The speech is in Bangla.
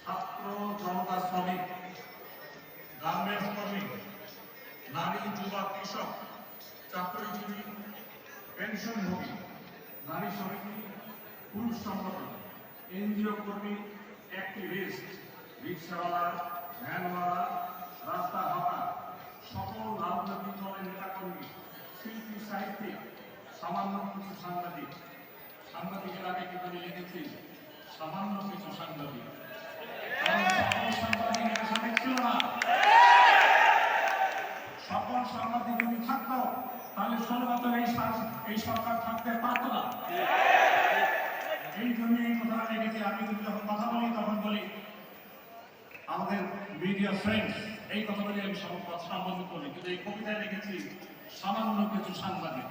ছাত্র জনতা, শ্রমিক, গার্মেন্টস কর্মী, নারী, যুবা, কৃষক, চাকরিজীবী, পেনশনভোগী, নারী সমিতি, পুরুষ সংগঠন, এনজিও কর্মী, অ্যাক্টিভিস্ট, রিক্সাওয়ালা, ভ্যানওয়ালা, রাস্তা হকা, সকল রাজনৈতিক দলের নেতাকর্মী, শিল্পী, সাহিত্যিক, সামান্য কিছু সাংবাদিক। সাংবাদিকের আগে কিন্তু আমি লিখেছি সামান্য কিছু সাংবাদিক, সকল সাংবাদিক এখানে ছিল না। সকল সাংবাদিক যদি থাকতো তাহলে 16 বছর এই সরকার থাকতে পারত না। এই জন্য এই কথাটা লিখেছি। আমি কিন্তু যখন কথা বলি তখন বলি আমাদের মিডিয়া ফ্রেন্ডস, এই কথা বলি আমি সম্বোধন করি, কিন্তু এই কবিতায় লিখেছি সামান্য কিছু সাংবাদিক।